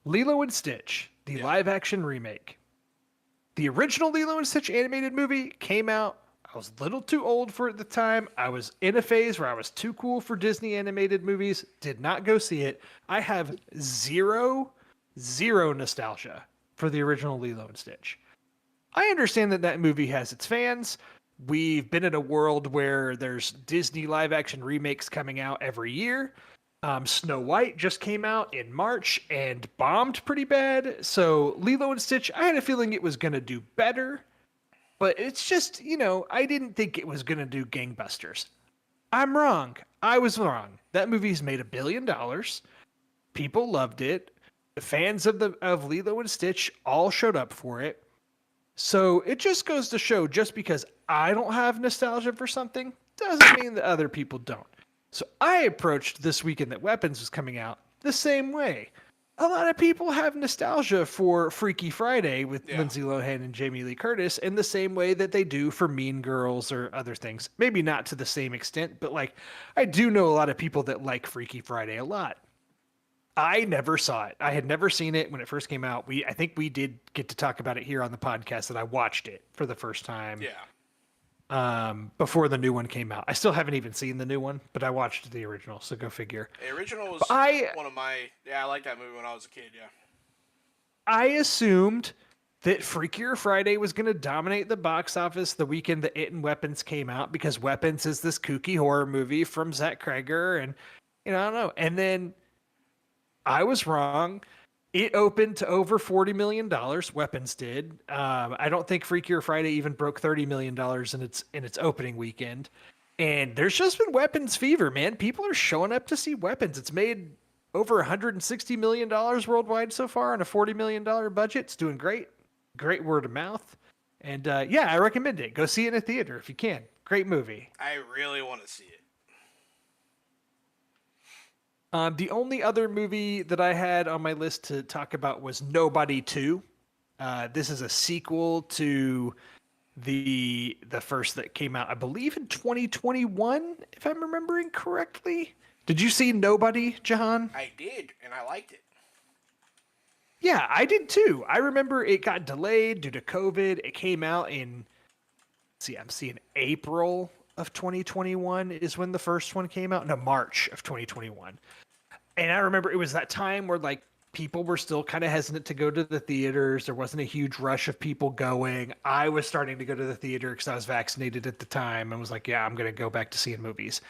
Lilo and Stitch, the live action remake. The original Lilo and Stitch animated movie came out. I was a little too old for it at the time. I was in a phase where I was too cool for Disney animated movies. Did not go see it. I have zero nostalgia for the original Lilo and Stitch. I understand that movie has its fans. We've been in a world where there's Disney live action remakes coming out every year. Snow White just came out in March and bombed pretty bad. So Lilo and Stitch, I had a feeling it was going to do better. But it's just, I didn't think it was going to do gangbusters. I'm wrong. I was wrong. That movie's made $1 billion. People loved it. The fans of Lilo and Stitch all showed up for it. So it just goes to show, just because I don't have nostalgia for something doesn't mean that other people don't. So I approached this weekend that Weapons was coming out the same way. a lot of people have nostalgia for Freaky Friday with Yeah. Lindsay Lohan and Jamie Lee Curtis in the same way that they do for Mean Girls or other things. Maybe not to the same extent, but like I do know a lot of people that like Freaky Friday a lot. I never saw it. I had never seen it when it first came out. I think we did get to talk about it here on the podcast that I watched it for the first time Yeah. before the new one came out. I still haven't even seen the new one, but I watched the original, so go figure. The original But was one of my. Yeah, I liked that movie when I was a kid. Yeah. I assumed that Freakier Friday was going to dominate the box office the weekend that It and Weapons came out because Weapons is this kooky horror movie from Zach Kreger, and I don't know. And then I was wrong. It opened to over $40 million. Weapons did. I don't think Freakier Friday even broke $30 million in its opening weekend. And there's just been Weapons fever, man. People are showing up to see Weapons. It's made over $160 million worldwide so far on a $40 million budget. It's doing great. Great word of mouth. And yeah, I recommend it. Go see it in a theater if you can. Great movie. I really want to see it. The only other movie that I had on my list to talk about was Nobody 2. This is a sequel to the first that came out, I believe, in 2021, if I'm remembering correctly. Did you see Nobody, Jahan? I did, and I liked it. Yeah, I did too. I remember it got delayed due to COVID. It came out in, I'm seeing April of 2021 is when the first one came out. No, March of 2021. And I remember it was that time where like people were still kind of hesitant to go to the theaters. There wasn't a huge rush of people going. I was starting to go to the theater because I was vaccinated at the time and was like, yeah, I'm going to go back to seeing movies.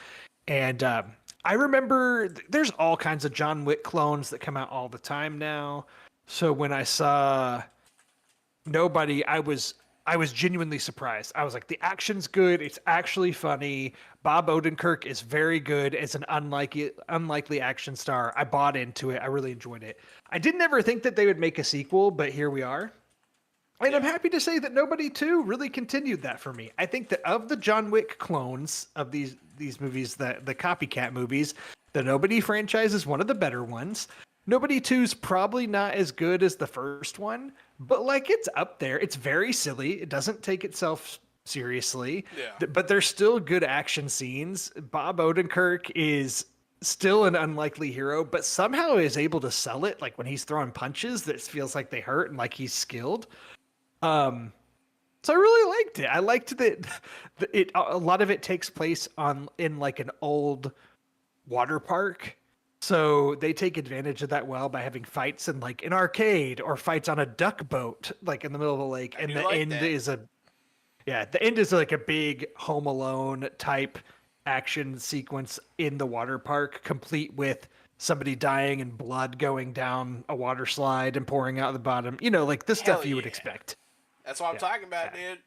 And I remember there's all kinds of John Wick clones that come out all the time now. So when I saw Nobody, I was genuinely surprised. I was like, the action's good. It's actually funny. Bob Odenkirk is very good as an unlikely action star. I bought into it. I really enjoyed it. I didn't ever think that they would make a sequel, but here we are. And I'm happy to say that Nobody 2 really continued that for me. I think that of the John Wick clones of these movies, the copycat movies, the Nobody franchise is one of the better ones. Nobody 2 is probably not as good as the first one, but like it's up there. It's very silly. It doesn't take itself seriously, but there's still good action scenes. Bob Odenkirk is still an unlikely hero, but somehow is able to sell it. Like when he's throwing punches that feels like they hurt and like he's skilled. So I really liked it. I liked that a lot of it takes place in like an old water park. So they take advantage of that well by having fights in like an arcade or fights on a duck boat, like in the middle of the lake. And the end is like a big Home Alone type action sequence in the water park, complete with somebody dying and blood going down a water slide and pouring out the bottom. You know, like the stuff you would expect. That's what I'm talking about, dude.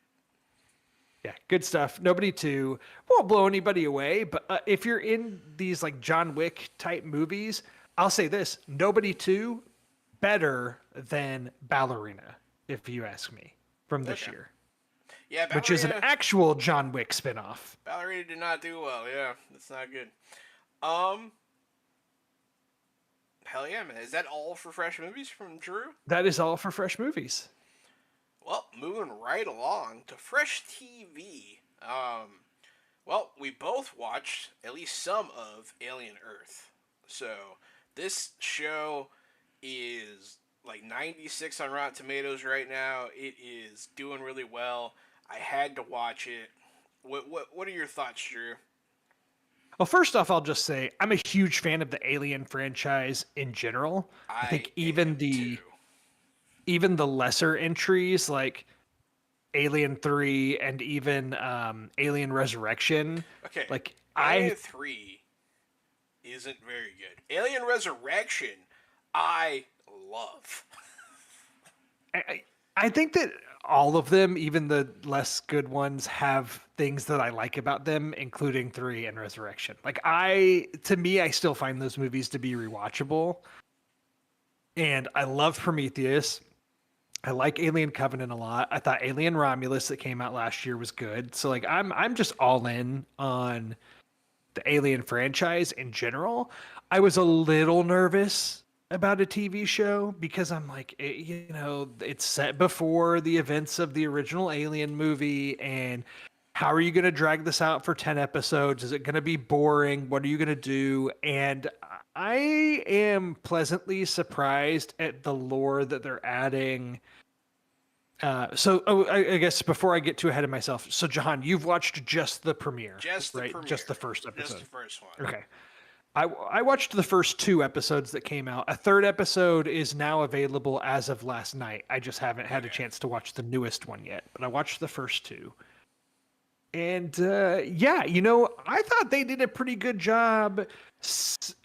Yeah, good stuff. Nobody 2 won't blow anybody away, but if you're in these like John Wick type movies, I'll say this: Nobody 2 better than Ballerina, if you ask me, from this year. Yeah, which is an actual John Wick spinoff. Ballerina did not do well. Yeah, that's not good. Hell yeah, man! Is that all for fresh movies from Drew? That is all for fresh movies. Well, moving right along to Fresh TV. Well, we both watched at least some of Alien Earth. So, this show is like 96 on Rotten Tomatoes right now. It is doing really well. I had to watch it. What are your thoughts, Drew? Well, first off, I'll just say I'm a huge fan of the Alien franchise in general. I think even the lesser entries like Alien 3 and even Alien Resurrection. Okay. Like Alien 3 isn't very good. Alien Resurrection, I love. I think that all of them, even the less good ones, have things that I like about them, including 3 and Resurrection. Like to me, I still find those movies to be rewatchable. And I love Prometheus. I like Alien Covenant a lot. I thought Alien Romulus that came out last year was good. So like I'm just all in on the Alien franchise in general. I was a little nervous about a TV show because I'm like, it's set before the events of the original Alien movie, and how are you going to drag this out for 10 episodes? Is it going to be boring? What are you going to do? And I am pleasantly surprised at the lore that they're adding. I guess before I get too ahead of myself, so Jahan, you've watched just the premiere, Just the right? Just the premiere. first Just episode. the first one. Okay. I watched the first two episodes that came out. A third episode is now available as of last night. I just haven't had a Okay. chance to watch the newest one yet, but I watched the first two. And yeah, I thought they did a pretty good job. S-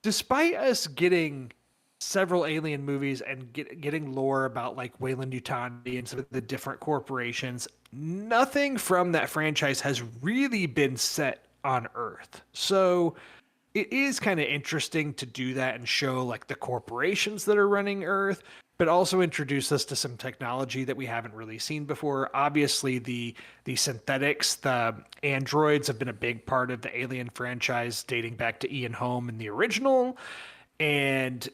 Despite us getting several alien movies and getting lore about like Wayland Yutani and some of the different corporations, nothing from that franchise has really been set on Earth. So it is kind of interesting to do that and show like the corporations that are running Earth, but also introduce us to some technology that we haven't really seen before. Obviously, the synthetics, the androids have been a big part of the Alien franchise dating back to Ian Holm in the original. And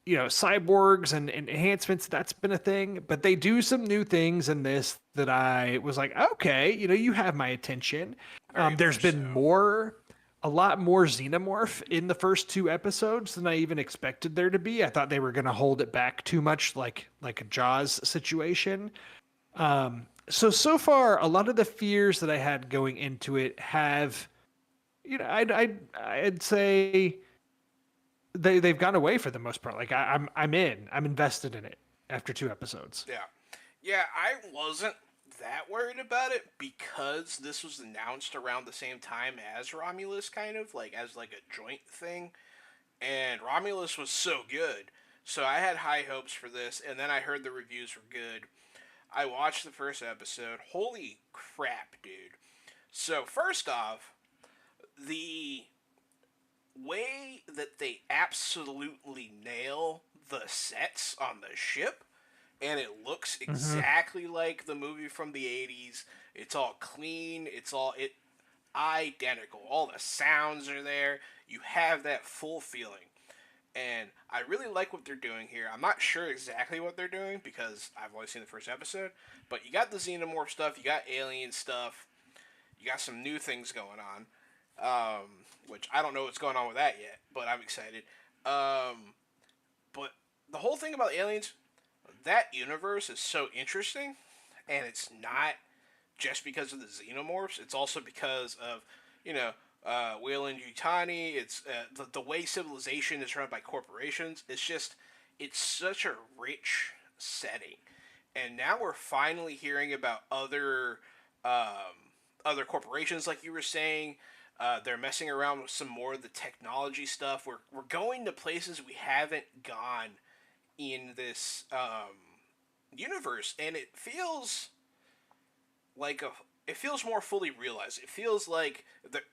cyborgs and enhancements, that's been a thing, but they do some new things in this that I was like, okay, you have my attention. Very There's much been so. a lot more xenomorph in the first two episodes than I even expected there to be. I thought they were going to hold it back too much, like a Jaws situation. So far, a lot of the fears that I had going into it have, I'd say they've gone away for the most part. Like I'm invested in it after two episodes. Yeah. Yeah, I wasn't that worried about it because this was announced around the same time as Romulus, kind of like as like a joint thing, and Romulus was so good, so I had high hopes for this. And then I heard the reviews were good. I watched the first episode. Holy crap, dude! So first off, the way that they absolutely nail the sets on the ship, and it looks Mm-hmm. exactly like the movie from the 80s. It's all clean, it's all it identical. All the sounds are there. You have that full feeling. And I really like what they're doing here. I'm not sure exactly what they're doing because I've only seen the first episode, but you got the xenomorph stuff, you got alien stuff, you got some new things going on, which I don't know what's going on with that yet, but I'm excited. But the whole thing about aliens, that universe is so interesting, and it's not just because of the xenomorphs. It's also because of you know Wayland Yutani. It's the way civilization is run by corporations. It's such a rich setting, and now we're finally hearing about other corporations, like you were saying. They're messing around with some more of the technology stuff. We're going to places we haven't gone in this universe, and like a it feels more fully realized. It feels like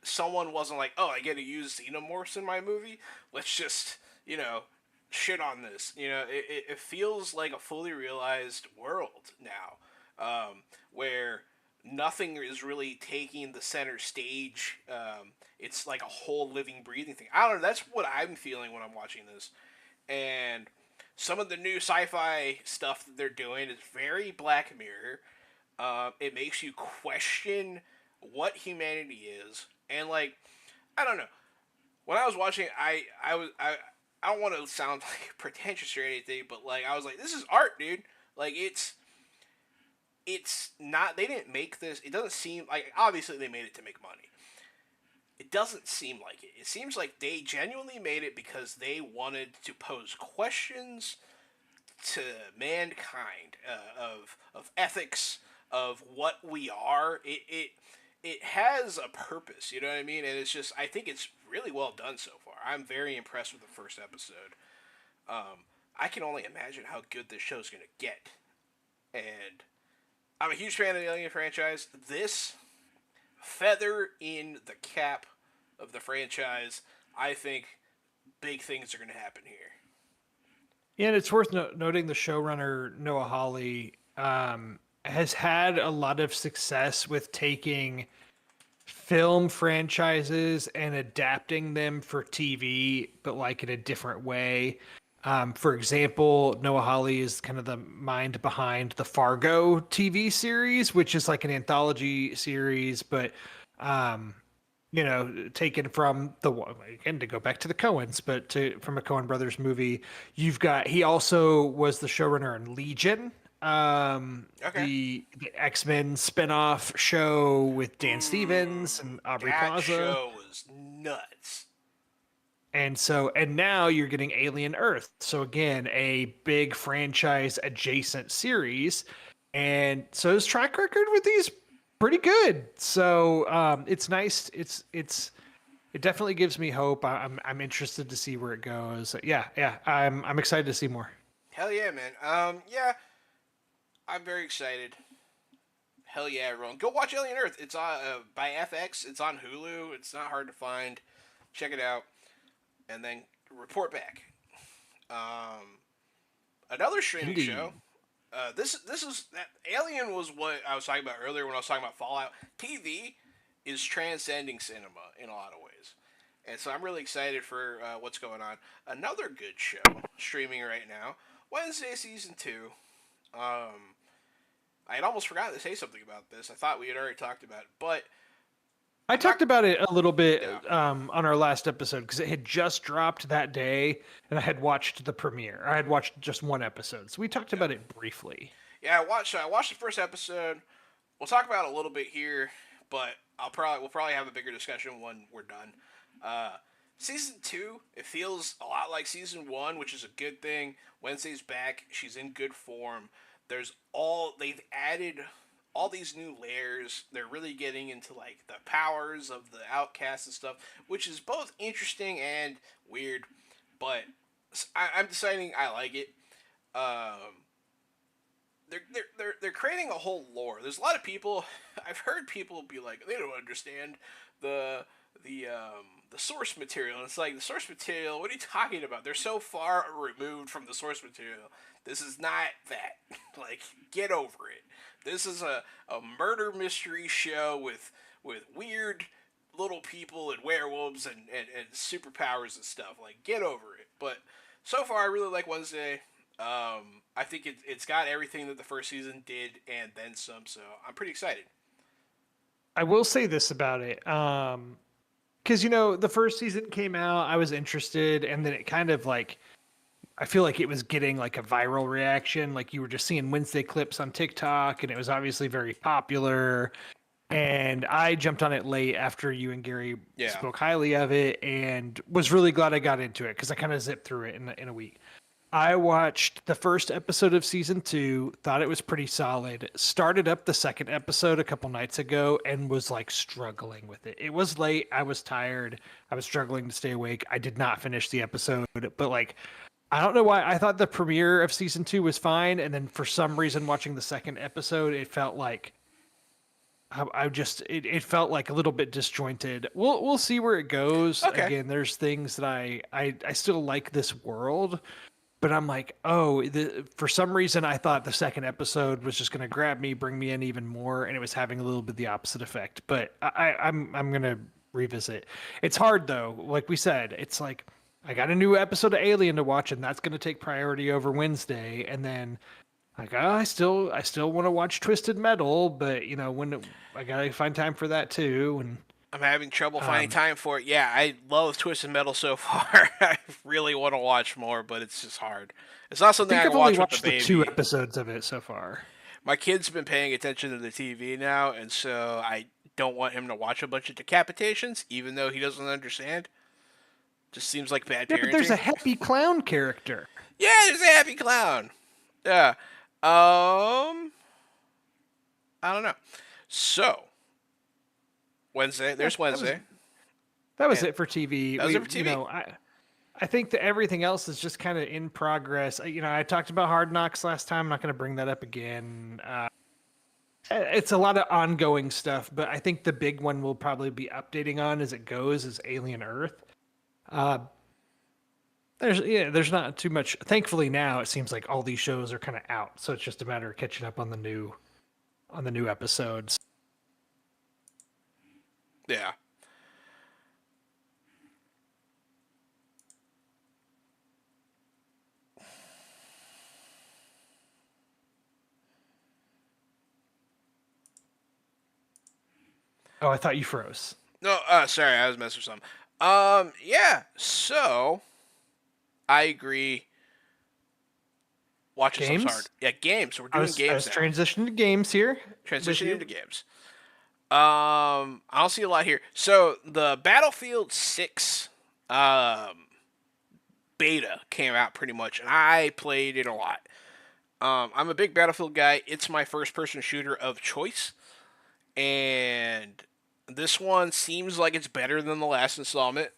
someone wasn't like, "Oh, I get to use xenomorphs in my movie. Let's just shit on this." It feels like a fully realized world now, where nothing is really taking the center stage. It's like a whole living, breathing thing. I don't know. That's what I'm feeling when I'm watching this, and some of the new sci-fi stuff that they're doing is very Black Mirror. It makes you question what humanity is, and like I don't know. When I was watching, I don't want to sound like pretentious or anything, but like I was like, this is art, dude. Like it's not. They didn't make this. It doesn't seem like obviously they made it to make money. It doesn't seem like it. It seems like they genuinely made it because they wanted to pose questions to mankind of ethics, of what we are. It has a purpose, you know what I mean? And it's just I think it's really well done so far. I'm very impressed with the first episode. I can only imagine how good this show's gonna get, and I'm a huge fan of the Alien franchise. This feather in the cap of the franchise, I think big things are gonna happen here. And it's worth noting the showrunner Noah Hawley has had a lot of success with taking film franchises and adapting them for TV, but like in a different way. For example, Noah Hawley is kind of the mind behind the Fargo TV series, which is like an anthology series, but um, taken from the again to go back to the Coens, but from a Coen Brothers movie. You've got he also was the showrunner in Legion, Okay. the X-Men spinoff show with Dan Stevens and Aubrey That Plaza. show was nuts. And now you're getting Alien Earth. So again, a big franchise adjacent series. And so his track record with these pretty good. So it's nice. It definitely gives me hope. I'm interested to see where it goes. Yeah. I'm excited to see more. Hell yeah, man. Yeah, I'm very excited. Hell yeah, everyone. Go watch Alien Earth. It's on by FX. It's on Hulu. It's not hard to find. Check it out. And then report back. Um, Another streaming Indeed. show. This is Alien was what I was talking about earlier when I was talking about Fallout. TV is transcending cinema in a lot of ways, and so I'm really excited for what's going on. Another good show streaming right now. Wednesday season 2. I had almost forgotten to say something about this. I thought we had already talked about it, but I I'm not. talked about it a little bit Yeah, on our last episode because it had just dropped that day, and I had watched the premiere. I had watched just one episode, so we talked yeah, about it briefly. yeah. I watched the first episode. We'll talk about it a little bit here, but we'll probably have a bigger discussion when we're done. Uh, Season 2, it feels a lot like season 1, which is a good thing. Wednesday's back. She's in good form. They've added all these new layers. They're really getting into like the powers of the outcasts and stuff, which is both interesting and weird. But I'm deciding I like it. Um, they're creating a whole lore. There's a lot of people. I've heard people be like they don't understand the the source material. And it's like the source material. What are you talking about? They're so far removed from the source material. This is not that. Like get over it. This is a murder mystery show with weird little people and werewolves and superpowers and stuff. Like get over it. But so far, I really like Wednesday. I think it's got everything that the first season did and then some. So I'm pretty excited. I will say this about it. Because the first season came out, I was interested, and then it kind of like I feel like it was getting like a viral reaction. Like you were just seeing Wednesday clips on TikTok, and it was obviously very popular. And I jumped on it late after you and Gary Yeah. spoke highly of it, and was really glad I got into it because I kind of zipped through it in a week. I watched the first episode of season 2, thought it was pretty solid. Started up the second episode a couple nights ago and was like struggling with it. It was late. I was tired. I was struggling to stay awake. I did not finish the episode, but like, I don't know why. I thought the premiere of season 2 was fine. And then for some reason, watching the second episode, it felt like it felt like a little bit disjointed. We'll see where it goes. Okay. Again, there's things that I still like this world, but I'm like, oh, for some reason, I thought the second episode was just going to grab me, bring me in even more, and it was having a little bit the opposite effect. But I'm going to revisit. It's hard though. Like we said, it's like I got a new episode of Alien to watch, and that's going to take priority over Wednesday. And then like, oh, I still want to watch Twisted Metal, but when I gotta find time for that too. And I'm having trouble finding um, time for it. Yeah, I love Twisted Metal so far. I really want to watch more, but it's just hard. It's not I something think I I've can only watch with the watched the two baby. episodes of it so far. My kid's been paying attention to the TV now, and so I don't want him to watch a bunch of decapitations, even though he doesn't understand. Just seems like bad Yeah, but there's a parenting. happy clown character. Yeah, there's a happy clown. Yeah. I don't know. So Wednesday, Yeah, there's Wednesday, that was and it for TV. that was it for TV. I think that everything else is just kind of in progress. I talked about Hard Knocks last time. I'm not going to bring that up again. It's a lot of ongoing stuff, but I think the big one we'll probably be updating on as it goes is Alien Earth. Uh, there's not too much. Thankfully now it seems like all these shows are kind of out, so it's just a matter of catching up on the new episodes. Yeah. Oh, I thought you froze. No, sorry, I was messing with something. Yeah. So I agree. Watching stuff's hard. Games? Yeah, games. We're I doing was I games was now. transitioning to games here with Transitioning you. into games. I don't see a lot here. So the Battlefield 6 beta came out pretty much, and I played it a lot. I'm a big Battlefield guy. It's my first-person shooter of choice, and this one seems like it's better than the last installment.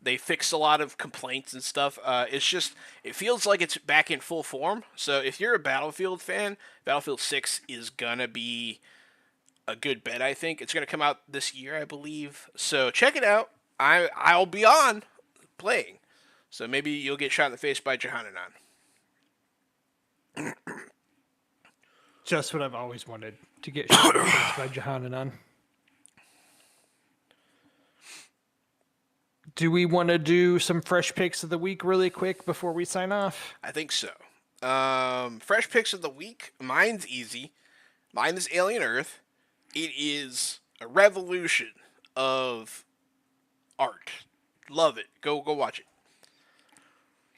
They fixed a lot of complaints and stuff. It feels like it's back in full form. So if you're a Battlefield fan, Battlefield 6 is gonna be a good bet. I think it's gonna come out this year, I believe. So check it out. I'll be on playing. So maybe you'll get shot in the face by Jehananon. Just what I've always wanted to get shot in the face by Jehananon. Do we want to do some fresh picks of the week really quick before we sign off? I think so. Fresh picks of the week. Mine's easy. Mine is Alien Earth. It is a revolution of art. Love it. Go watch it.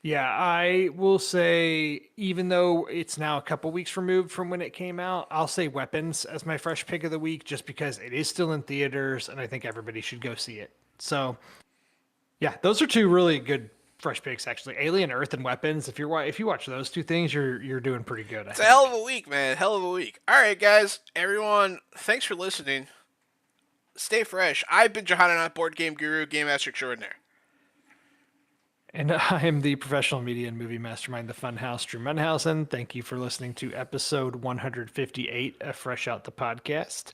Yeah, I will say, even though it's now a couple weeks removed from when it came out, I'll say Weapons as my fresh pick of the week just because it is still in theaters and I think everybody should go see it. So, yeah, those are two really good fresh picks actually. Alien Earth and Weapons. If you watch those two things, you're doing pretty good, I It's a think. hell of a week, man. Hell of a week. All right, guys. Everyone, thanks for listening. Stay fresh. I've been Johanna, Board Game Guru, Game Master Extraordinaire. And I am the professional media and movie mastermind, the Funhouse, Drew Munhausen. Thank you for listening to episode 158 of Fresh Out the Podcast.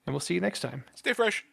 And we'll see you next time. Stay fresh.